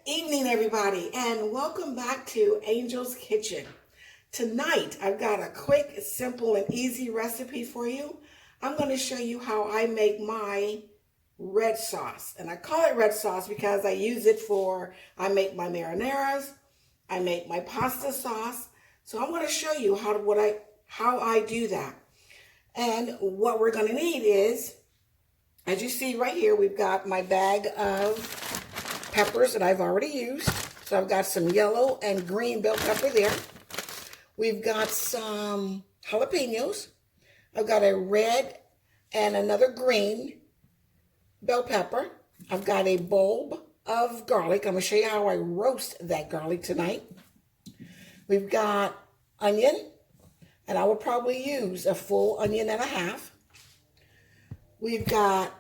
evening, everybody, and welcome back to Angel's Kitchen. Tonight, I've got a quick, simple, and easy recipe for you. I'm going to show you how I make my red sauce. And I call it red sauce because I use it I make my marinaras, I make my pasta sauce. So I'm going to show you how I do that. And what we're going to need is, as you see right here, we've got my bag of peppers that I've already used. So I've got some yellow and green bell pepper there. We've got some jalapenos. I've got a red and another green bell pepper. I've got a bulb of garlic. I'm going to show you how I roast that garlic tonight. We've got onion, and I will probably use a full onion and a half. We've got,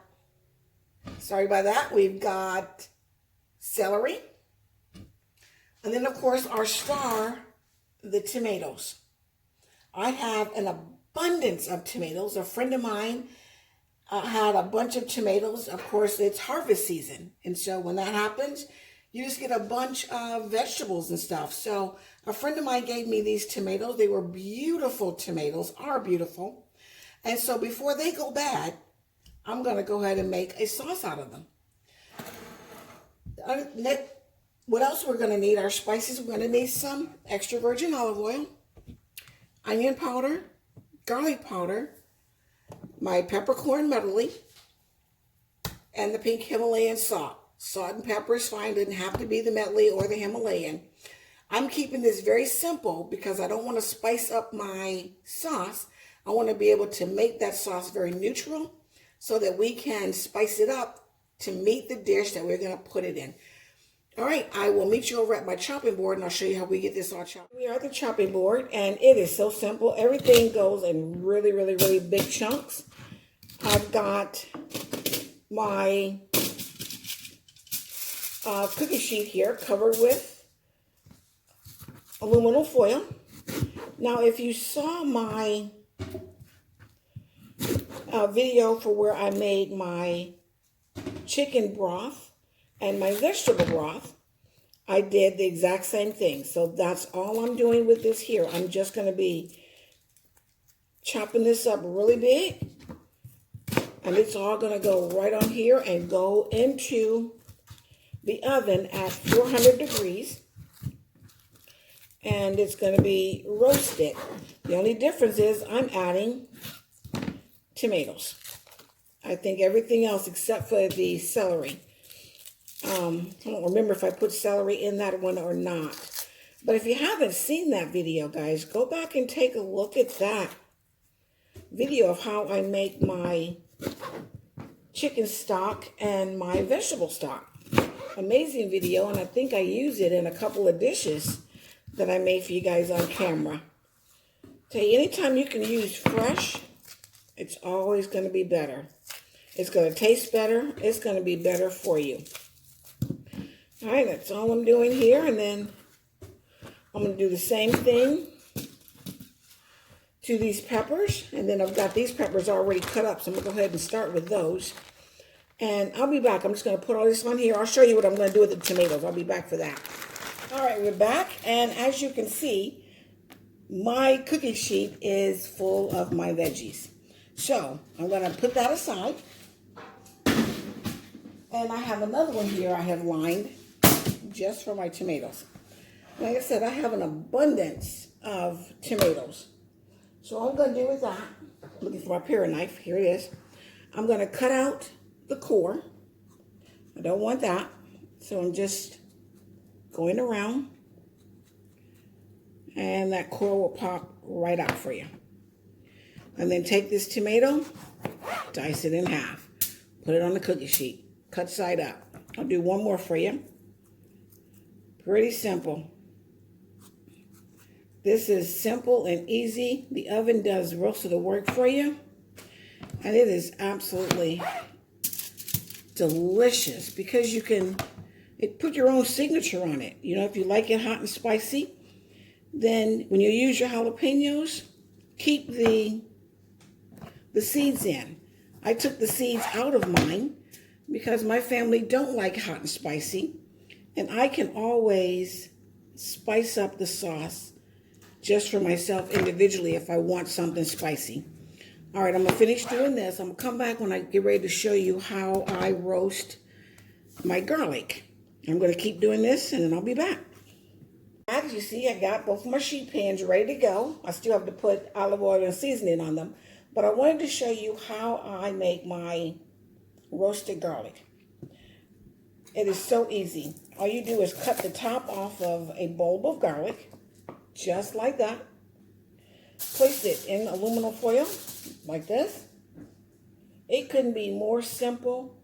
we've got celery, and then of course our star, the tomatoes. I have an abundance of tomatoes. A friend of mine had a bunch of tomatoes. Of course, it's harvest season, and so when that happens, you just get a bunch of vegetables and stuff. So a friend of mine gave me these tomatoes. They were beautiful tomatoes, are beautiful, and so before they go bad, I'm going to go ahead and make a sauce out of them. What else we're going to need? Our spices. We're going to need some extra virgin olive oil, onion powder, garlic powder, my peppercorn medley, and the pink Himalayan salt. Salt and pepper is fine. It doesn't have to be the medley or the Himalayan. I'm keeping this very simple because I don't want to spice up my sauce. I want to be able to make that sauce very neutral so that we can spice it up to meet the dish that we're going to put it in. All right, I will meet you over at my chopping board, and I'll show you how we get this all chopped. We are at the chopping board, and it is so simple. Everything goes in really, really, really big chunks. I've got my cookie sheet here covered with aluminum foil. Now, if you saw my video for where I made my chicken broth and my vegetable broth, I did the exact same thing. So that's all I'm doing with this here. I'm just going to be chopping this up really big, and it's all going to go right on here and go into the oven at 400 degrees, and it's going to be roasted. The only difference is I'm adding tomatoes. I think everything else except for the celery. I don't remember if I put celery in that one or not. But if you haven't seen that video, guys, go back and take a look at that video of how I make my chicken stock and my vegetable stock. Amazing video, and I think I use it in a couple of dishes that I made for you guys on camera. Tell you, anytime you can use fresh, it's always going to be better. It's going to taste better. It's going to be better for you. All right, that's all I'm doing here. And then I'm going to do the same thing to these peppers. And then I've got these peppers already cut up, so I'm going to go ahead and start with those. And I'll be back. I'm just going to put all this on here. I'll show you what I'm going to do with the tomatoes. I'll be back for that. All right, we're back. And as you can see, my cookie sheet is full of my veggies. So I'm going to put that aside. And I have another one here I have lined just for my tomatoes. Like I said, I have an abundance of tomatoes. So all I'm going to do with that, looking for my paring knife, here it is. I'm going to cut out the core. I don't want that. So I'm just going around, and that core will pop right out for you. And then take this tomato, dice it in half, put it on the cookie sheet, cut side up. I'll do one more for you. Pretty simple. This is simple and easy. The oven does most of the work for you, and it is absolutely delicious because you can put your own signature on it. You know, if you like it hot and spicy, then when you use your jalapenos, keep the seeds in. I took the seeds out of mine because my family don't like hot and spicy. And I can always spice up the sauce just for myself individually if I want something spicy. All right, I'm gonna finish doing this. I'm gonna come back when I get ready to show you how I roast my garlic. I'm gonna keep doing this and then I'll be back. As you see, I got both my sheet pans ready to go. I still have to put olive oil and seasoning on them, but I wanted to show you how I make my roasted garlic. It is so easy. All you do is cut the top off of a bulb of garlic, just like that. Place it in aluminum foil, like this. It couldn't be more simple,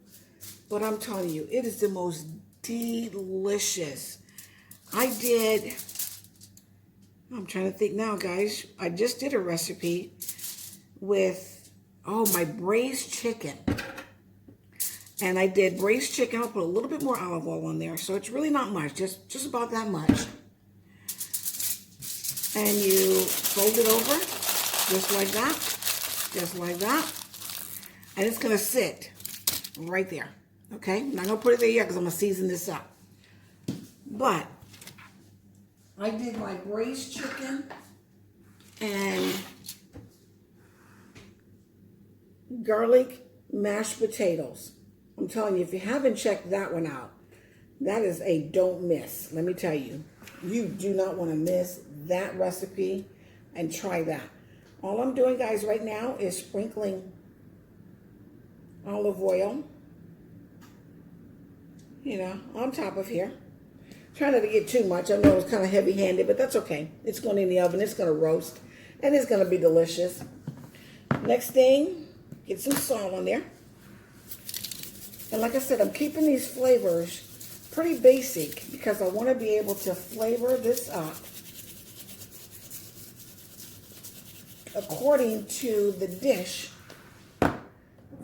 but I'm telling you, it is the most delicious. I'm trying to think now, guys. I just did a recipe with, my braised chicken. And I did braised chicken. I'll put a little bit more olive oil on there. So it's really not much, just about that much. And you fold it over, just like that, just like that. And it's gonna sit right there, okay? I'm not gonna put it there yet because I'm gonna season this up. But I did my braised chicken and garlic mashed potatoes. I'm telling you, if you haven't checked that one out, that is a don't miss. Let me tell you, you do not want to miss that recipe, and try that. All I'm doing, guys, right now is sprinkling olive oil, on top of here. Try not to get too much. I know it's kind of heavy-handed, but that's okay. It's going in the oven. It's going to roast, and it's going to be delicious. Next thing, get some salt on there. And like I said, I'm keeping these flavors pretty basic because I want to be able to flavor this up according to the dish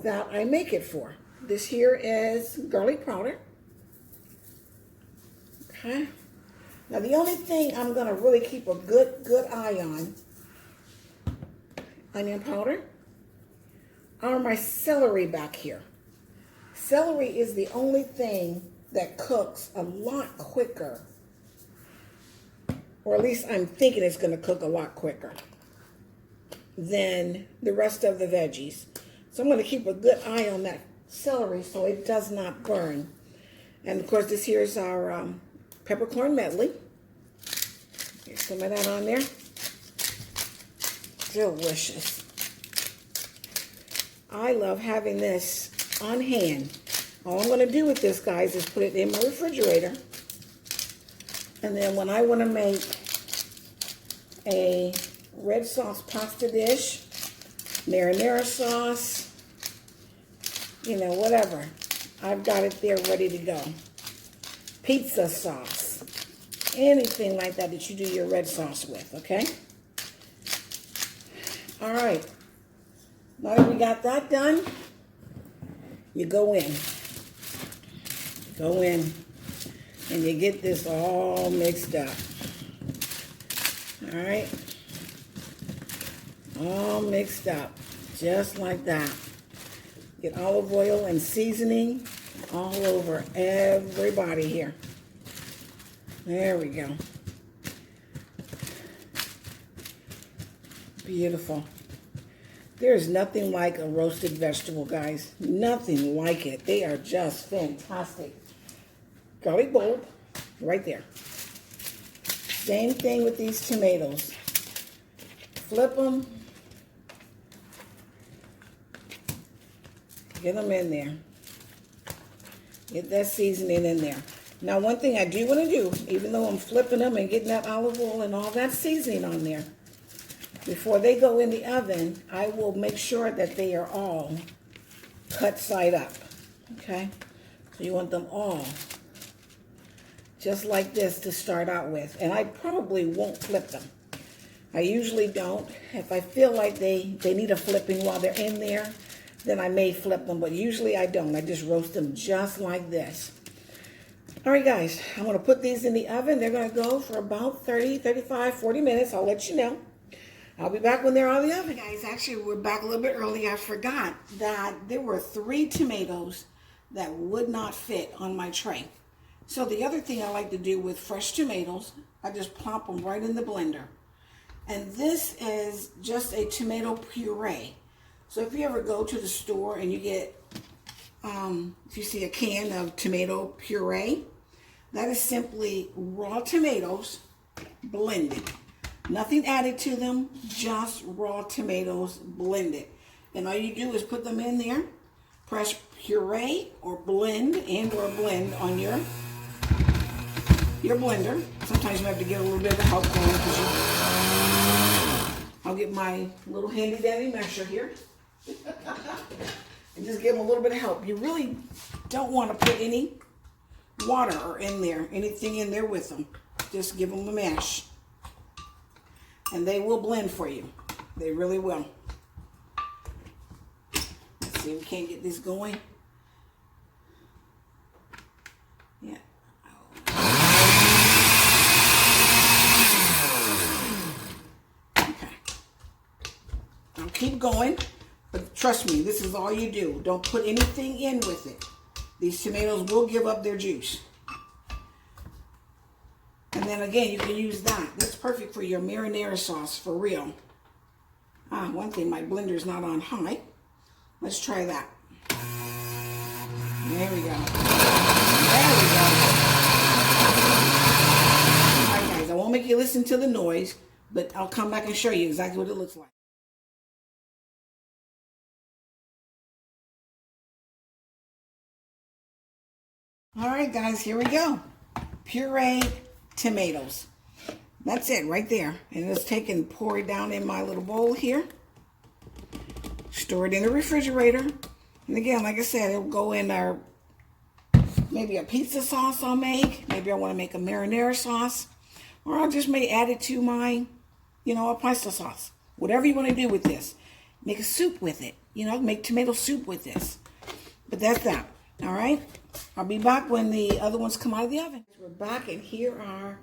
that I make it for. This here is garlic powder. Okay. Now the only thing I'm going to really keep a good eye on, onion powder, are my celery back here. Celery is the only thing that cooks a lot quicker, or at least I'm thinking it's going to cook a lot quicker than the rest of the veggies. So I'm going to keep a good eye on that celery so it does not burn. And of course, this here is our peppercorn medley. Here's some of that on there. Delicious. I love having this on hand. All I'm going to do with this, guys, is put it in my refrigerator. And then when I want to make a red sauce pasta dish, marinara sauce, whatever, I've got it there ready to go. Pizza sauce, anything like that that you do your red sauce with, okay? All right. Now that we got that done, you go in. And you get this all mixed up. All right? All mixed up, just like that. Get olive oil and seasoning all over everybody here. There we go. Beautiful. There's nothing like a roasted vegetable, guys. Nothing like it. They are just fantastic. Garlic bulb, right there. Same thing with these tomatoes. Flip them. Get them in there. Get that seasoning in there. Now, one thing I do want to do, even though I'm flipping them and getting that olive oil and all that seasoning on there, before they go in the oven, I will make sure that they are all cut side up, okay? So you want them all just like this to start out with. And I probably won't flip them. I usually don't. If I feel like they need a flipping while they're in there, then I may flip them, but usually I don't. I just roast them just like this. All right, guys, I'm going to put these in the oven. They're going to go for about 30, 35, 40 minutes. I'll let you know. I'll be back when they're out of the oven. Guys, actually, we're back a little bit early. I forgot that there were 3 tomatoes that would not fit on my tray. So the other thing I like to do with fresh tomatoes, I just plop them right in the blender. And this is just a tomato puree. So if you ever go to the store and you get, if you see a can of tomato puree, that is simply raw tomatoes blended. Nothing added to them, just raw tomatoes blended. And all you do is put them in there, press puree or blend on your blender. Sometimes you have to get a little bit of help going because I'll get my little handy dandy mesher here and just give them a little bit of help. You really don't want to put any water or anything in there with them. Just give them a mash. And they will blend for you. They really will. Let's see if we can't get this going. Yeah. Okay. I'll keep going, but trust me, this is all you do. Don't put anything in with it. These tomatoes will give up their juice. And then again, you can use that. That's perfect for your marinara sauce, for real. One thing, my blender's not on high. Let's try that. There we go. There we go. All right, guys, I won't make you listen to the noise, but I'll come back and show you exactly what it looks like. All right, guys, here we go. Pureed tomatoes. That's it right there. And it's taken, pour it down in my little bowl here. Store it in the refrigerator. And again, like I said, it'll go in our, maybe a pizza sauce I'll make. Maybe I want to make a marinara sauce. Or I'll just add it to my, a pasta sauce. Whatever you want to do with this. Make a soup with it. Make tomato soup with this. But that's that. All right? I'll be back when the other ones come out of the oven. We're back, and here are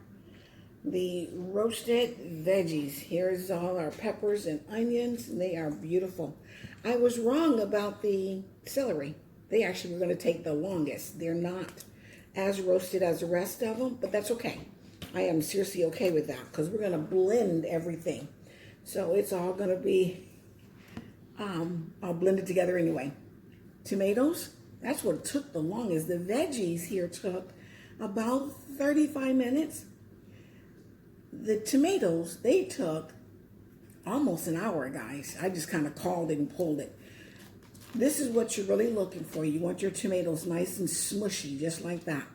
the roasted veggies. Here's all our peppers and onions, and they are beautiful. I was wrong about the celery. They actually were going to take the longest. They're not as roasted as the rest of them, but that's okay. I am seriously okay with that because we're going to blend everything. So it's all going to be, I'll blend it together anyway. Tomatoes. That's what took the longest. The veggies here took about 35 minutes. The tomatoes, they took almost an hour, guys. I just kind of called it and pulled it. This is what you're really looking for. You want your tomatoes nice and smushy, just like that.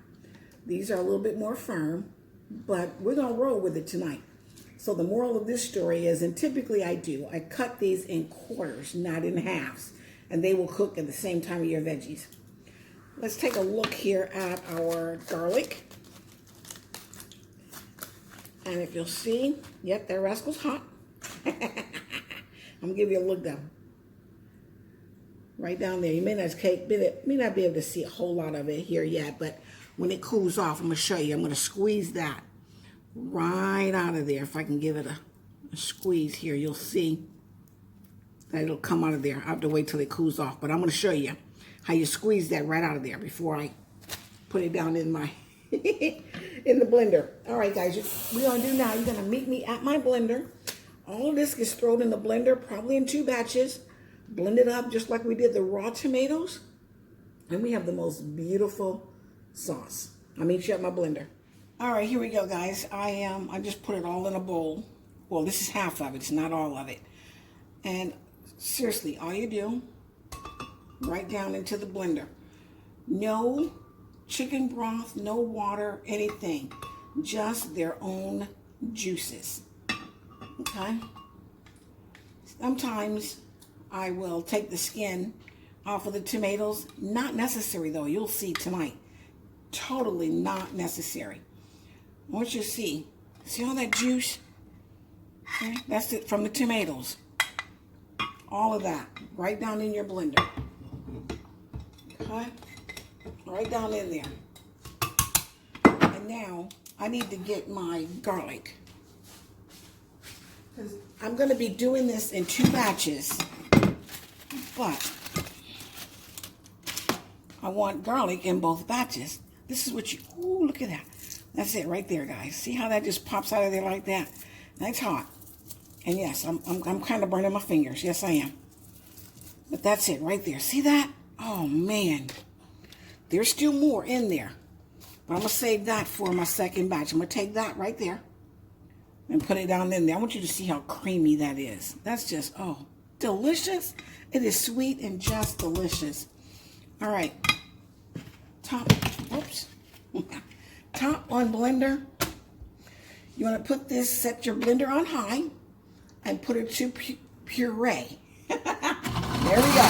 These are a little bit more firm, but we're going to roll with it tonight. So the moral of this story is, and typically I cut these in quarters, not in halves. And they will cook at the same time of your veggies. Let's take a look here at our garlic. And if you'll see, yep, that rascal's hot. I'm going to give you a look though. Right down there. You may not be able to see a whole lot of it here yet, but when it cools off, I'm going to show you. I'm going to squeeze that right out of there. If I can give it a squeeze here, you'll see. It'll come out of there. I have to wait till it cools off. But I'm going to show you how you squeeze that right out of there before I put it down in my in the blender. All right, guys. What we're going to do now, you're going to meet me at my blender. All of this gets thrown in the blender, probably in 2 batches. Blend it up just like we did the raw tomatoes. And we have the most beautiful sauce. I'll meet you at my blender. All right, here we go, guys. I just put it all in a bowl. Well, this is half of it. It's not all of it. And seriously, all you do, right down into the blender. No chicken broth, no water, anything. Just their own juices. Okay? Sometimes I will take the skin off of the tomatoes. Not necessary, though. You'll see tonight. Totally not necessary. Once you see all that juice? Okay? That's it from the tomatoes. All of that right down in your blender. Okay? Right down in there. And now I need to get my garlic. Because I'm going to be doing this in 2 batches. But I want garlic in both batches. This is what you, ooh, look at that. That's it right there, guys. See how that just pops out of there like that? That's hot. And yes, I'm kind of burning my fingers. Yes, I am. But that's it right there. See that? Oh, man. There's still more in there. But I'm going to save that for my second batch. I'm going to take that right there and put it down in there. I want you to see how creamy that is. That's just, oh, delicious. It is sweet and just delicious. All right. Top, oops. Top on blender. You want to put this, set your blender on high and put it to puree. There we go.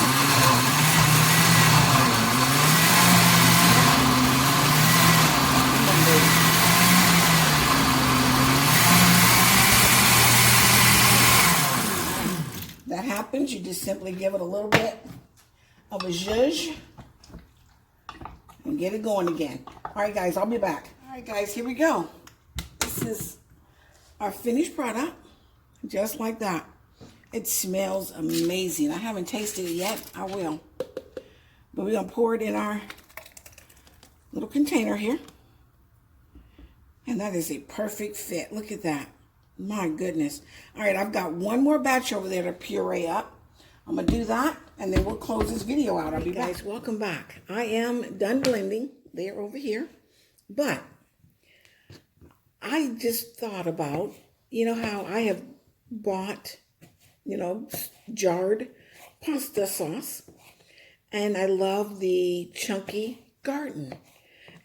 That happens, you just simply give it a little bit of a zhuzh and get it going again. All right, guys, I'll be back. All right, guys, here we go. This is our finished product, just like that. It smells amazing. I haven't tasted it yet. I will. But we're going to pour it in our little container here. And that is a perfect fit. Look at that. My goodness. All right, I've got one more batch over there to puree up. I'm going to do that, and then we'll close this video out. I'll be back. Guys, welcome back. I am done blending. They're over here. But I just thought about, you know how I have bought, you know, jarred pasta sauce. And I love the chunky garden.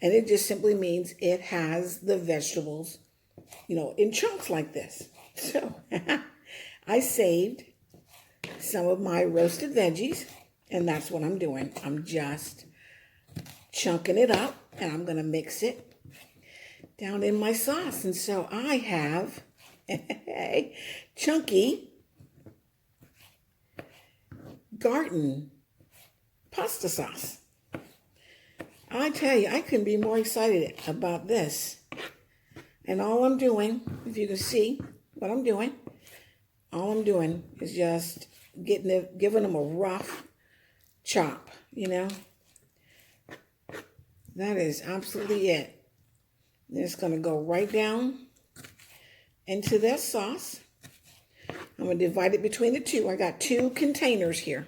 And it just simply means it has the vegetables, you know, in chunks like this. So I saved some of my roasted veggies, and that's what I'm doing. I'm just chunking it up, and I'm going to mix it down in my sauce. And so I have chunky garden pasta sauce. I tell you, I couldn't be more excited about this. And all I'm doing, if you can see what I'm doing, all I'm doing is just giving them a rough chop, you know. That is absolutely it. And it's going to go right down into that sauce. I'm going to divide it between the two. I got two containers here.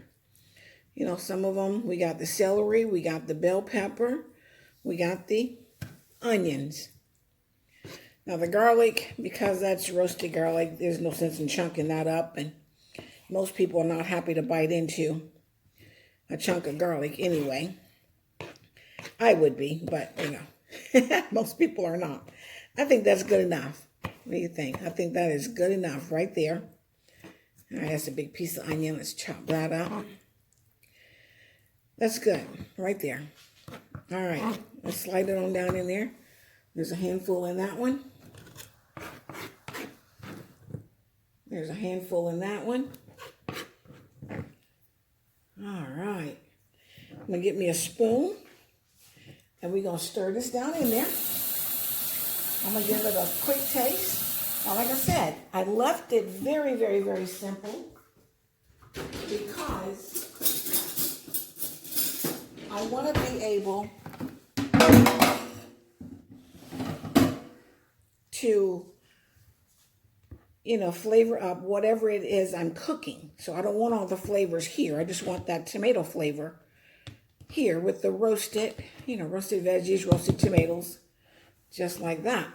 You know, some of them, we got the celery, we got the bell pepper, we got the onions. Now the garlic, because that's roasted garlic, there's no sense in chunking that up. And most people are not happy to bite into a chunk of garlic anyway. I would be, but you know, most people are not. I think that's good enough. What do you think? I think that is good enough right there. All right, that's a big piece of onion. Let's chop that up. That's good, right there. All right, let's slide it on down in there. There's a handful in that one. There's a handful in that one. All right. I'm going to get me a spoon, and we're going to stir this down in there. I'm going to give it a quick taste. Now, like I said, I left it very, very, very simple because I want to be able to, you know, flavor up whatever it is I'm cooking. So I don't want all the flavors here. I just want that tomato flavor here with the roasted, you know, roasted veggies, roasted tomatoes, just like that.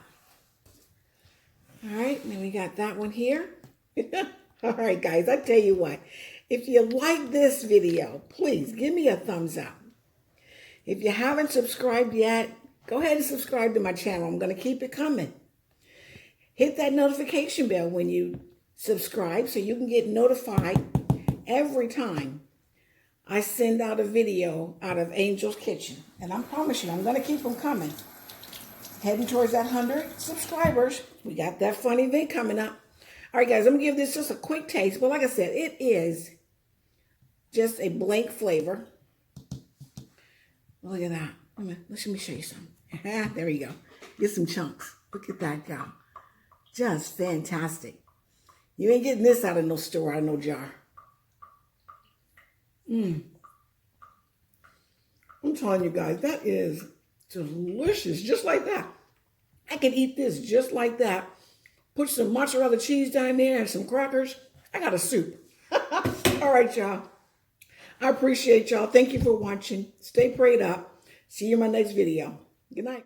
All right, then we got that one here. All right, guys, I tell you what, if you like this video, please give me a thumbs up. If you haven't subscribed yet, go ahead and subscribe to my channel. I'm going to keep it coming. Hit that notification bell when you subscribe so you can get notified every time I send out a video out of Angel's Kitchen. And I promise you, I'm going to keep them coming. Heading towards that 100 subscribers. We got that fun event coming up. All right, guys, I'm going to give this just a quick taste. But like I said, it is just a blank flavor. Look at that. Let me show you some. There we go. Get some chunks. Look at that go. Just fantastic. You ain't getting this out of no store, out of no jar. I'm telling you guys, that is delicious, just like that. I can eat this just like that. Put some mozzarella cheese down there and some crackers. I got a soup. All right, y'all. I appreciate y'all. Thank you for watching. Stay prayed up. See you in my next video. Good night.